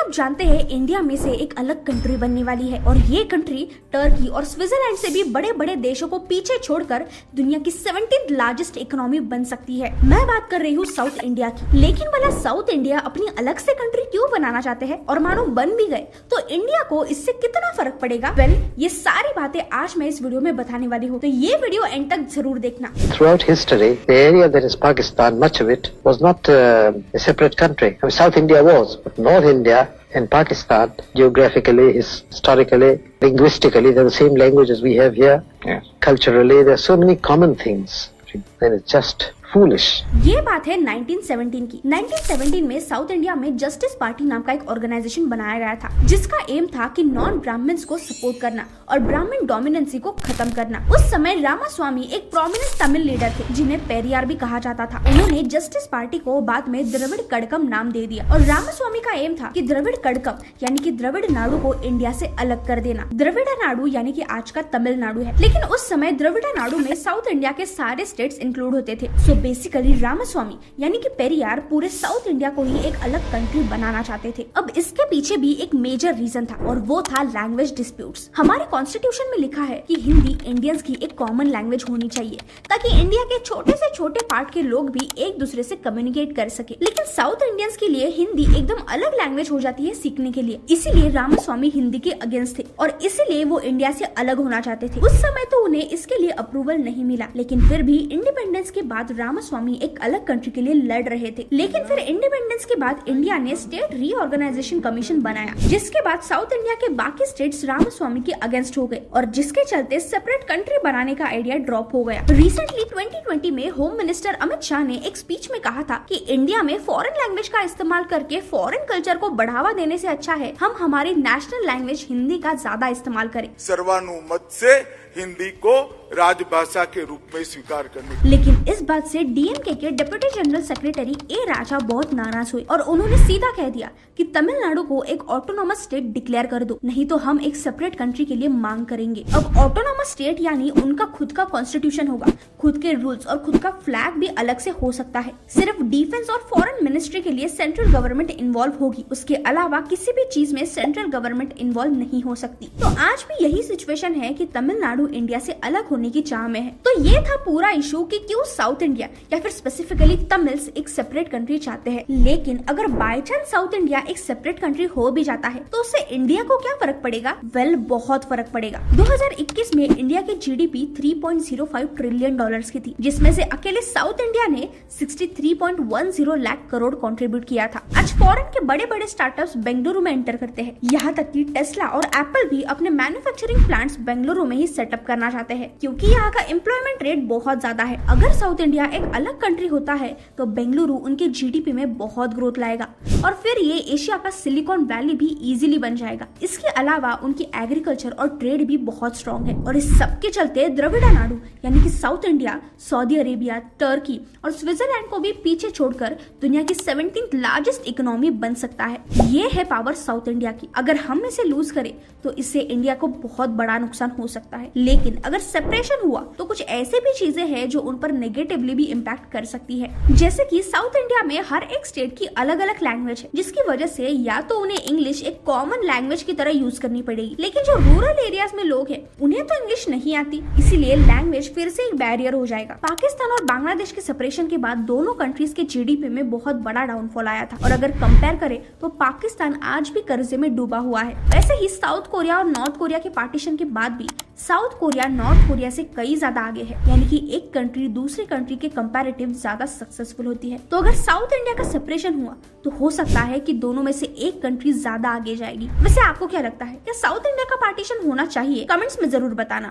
लोग जानते हैं इंडिया में से एक अलग कंट्री बनने वाली है और ये कंट्री टर्की और स्विट्जरलैंड से भी बड़े बड़े देशों को पीछे छोड़कर दुनिया की 17th लार्जेस्ट इकोनॉमी बन सकती है। मैं बात कर रही हूँ साउथ इंडिया की। लेकिन भला साउथ इंडिया अपनी अलग से कंट्री क्यों बनाना चाहते हैं और मानो बन भी गए तो इंडिया को इससे कितना फर्क पड़ेगा? ये सारी बातें आज मैं इस वीडियो में बताने वाली हूँ, तो ये वीडियो एंड तक जरूर देखना। Throughout history, the area that is Pakistan, much of it was not a separate country. I mean, South India was, but North India and Pakistan, geographically, historically, linguistically, they're the same language as we have here. Yeah. Culturally, there are so many common things, and it's just foolish. ये बात है 1917 की। 1917 में south India में justice party नाम का एक organisation बनाया गया था जिसका एम था कि नॉन ब्राह्मण्स को सपोर्ट करना और ब्राह्मण डोमिनेंसी को खत्म करना। उस समय रामास्वामी एक प्रोमिनेंट तमिल लीडर थे जिन्हें पेरियार भी कहा जाता था। उन्होंने जस्टिस पार्टी को बाद में द्रविड़ कड़कम नाम दे दिया और रामास्वामी का एम था कि द्रविड़ कड़कम यानी कि द्रविड़ नाडु को इंडिया से अलग कर देना। द्रविड़ नाडु यानी कि आज का तमिलनाडु है, लेकिन उस समय द्रविड़ नाडु में साउथ इंडिया के सारे स्टेट्स इंक्लूड होते थे। सो बेसिकली रामास्वामी यानी कि पेरियार पूरे साउथ इंडिया को ही एक अलग कंट्री बनाना चाहते थे। अब इसके पीछे भी एक मेजर रीजन था और वो था लैंग्वेज डिस्प्यूट्स। हमारे कॉन्स्टिट्यूशन में लिखा है कि हिंदी इंडियंस की एक कॉमन लैंग्वेज होनी चाहिए ताकि इंडिया के छोटे से छोटे पार्ट के लोग भी एक दूसरे से कम्युनिकेट कर सके। लेकिन साउथ इंडियंस के लिए हिंदी एकदम अलग लैंग्वेज हो जाती है सीखने के लिए। इसीलिए रामास्वामी हिंदी के अगेंस्ट थे और इसीलिए वो इंडिया से अलग होना चाहते थे। उस समय तो उन्हें इसके लिए अप्रूवल नहीं मिला, लेकिन फिर भी इंडिपेंडेंस के बाद रामास्वामी एक अलग कंट्री के लिए लड़ रहे थे। लेकिन फिर इंडिपेंडेंस के बाद इंडिया ने स्टेट रीऑर्गेनाइजेशन कमीशन बनाया, जिसके बाद साउथ इंडिया के बाकी स्टेट्स रामास्वामी के अगेंस्ट हो गए और जिसके चलते सेपरेट कंट्री बनाने का आइडिया ड्रॉप हो गया। रिसेंटली 2020 में होम मिनिस्टर अमित शाह ने एक स्पीच में कहा था कि इंडिया में फॉरेन लैंग्वेज का इस्तेमाल करके फॉरेन कल्चर को बढ़ावा देने से अच्छा है हम हमारी नेशनल लैंग्वेज हिंदी का ज्यादा इस्तेमाल करें। सर्वानुमत से हिंदी को राजभाषा के रूप में स्वीकार करने। लेकिन इस बात से डीएमके के डिप्टी जनरल सेक्रेटरी ए राजा बहुत नाराज हुए और उन्होंने सीधा कह दिया कि तमिलनाडु को एक ऑटोनोमस स्टेट डिक्लेयर कर दो, नहीं तो हम एक सेपरेट कंट्री के लिए मांग करेंगे। अब ऑटोनोमस स्टेट यानी उनका खुद का कॉन्स्टिट्यूशन होगा, खुद के रूल्स और खुद का फ्लैग भी अलग से हो सकता है। सिर्फ डिफेंस और फॉरेन मिनिस्ट्री के लिए सेंट्रल गवर्नमेंट इन्वॉल्व होगी, उसके अलावा किसी भी चीज में सेंट्रल गवर्नमेंट इन्वॉल्व नहीं हो सकती। तो आज भी यही सिचुएशन है कि तमिलनाडु इंडिया से अलग होने की चाह में है। तो ये था पूरा इशू कि क्यों साउथ इंडिया या फिर स्पेसिफिकली तमिल्स एक सेपरेट कंट्री चाहते हैं। लेकिन अगर बाय चांस साउथ इंडिया एक सेपरेट कंट्री हो भी जाता है तो उससे इंडिया को क्या फर्क पड़ेगा? बहुत फर्क पड़ेगा। 2021 में इंडिया की जीडीपी 3.05 ट्रिलियन डॉलर्स की थी, जिसमें से अकेले साउथ इंडिया ने 63.10 लाख करोड़ कंट्रीब्यूट किया था। आज फॉरेन के बड़े बड़े स्टार्टअप्स बेंगलुरु में एंटर करते हैं, यहाँ तक कि टेस्ला और एप्पल भी अपने मैन्युफैक्चरिंग प्लांट्स बेंगलुरु में ही सेटअप करना चाहते हैं क्योंकि यहाँ का एम्प्लॉयमेंट रेट बहुत ज्यादा है। अगर साउथ इंडिया एक अलग कंट्री होता है तो बेंगलुरु उनके जीडीपी में बहुत ग्रोथ लाएगा और फिर ये एशिया का सिलिकॉन वैली भी इजीली बन जाएगा। इसके अलावा उनकी एग्रीकल्चर और ट्रेड भी बहुत स्ट्रॉन्ग है और इस सब के चलते द्रविड़ नाडु यानी कि south India Saudi Arabia, Turkey और स्विट्जरलैंड को भी पीछे छोड़कर दुनिया की 17th लार्जेस्ट इकोनॉमी बन सकता है। ये है पावर साउथ इंडिया की। अगर हम इसे लूज करें तो इससे इंडिया को बहुत बड़ा नुकसान हो सकता है। लेकिन अगर सेपरेशन हुआ तो कुछ ऐसे भी चीजें हैं जो उन पर नेगेटिवली भी इम्पैक्ट कर सकती है, जैसे कि साउथ इंडिया में हर एक स्टेट की अलग अलग लैंग्वेज है, जिसकी वजह से या तो उन्हें इंग्लिश एक कॉमन लैंग्वेज की तरह यूज करनी पड़ेगी। लेकिन जो रूरल एरियाज में लोग हैं उन्हें तो इंग्लिश नहीं आती, इसीलिए लैंग्वेज फिर से एक बैरियर हो जाएगा। पाकिस्तान और बांग्लादेश के सेपरेशन के बाद दोनों कंट्रीज के जीडीपी में बहुत बड़ा डाउनफॉल आया था और अगर कंपेयर करें तो पाकिस्तान आज भी कर्जे में डूबा हुआ है। वैसे ही साउथ कोरिया और नॉर्थ कोरिया के पार्टीशन के बाद भी साउथ कोरिया नॉर्थ कोरिया से कई ज्यादा आगे है, यानी कि एक कंट्री दूसरी कंट्री के कंपैरेटिव ज्यादा सक्सेसफुल होती है। तो अगर साउथ इंडिया का सेपरेशन हुआ तो हो सकता है कि दोनों में से एक कंट्री ज्यादा आगे जाएगी। वैसे आपको क्या लगता है, क्या साउथ इंडिया का पार्टीशन होना चाहिए? कमेंट्स में जरूर बताना।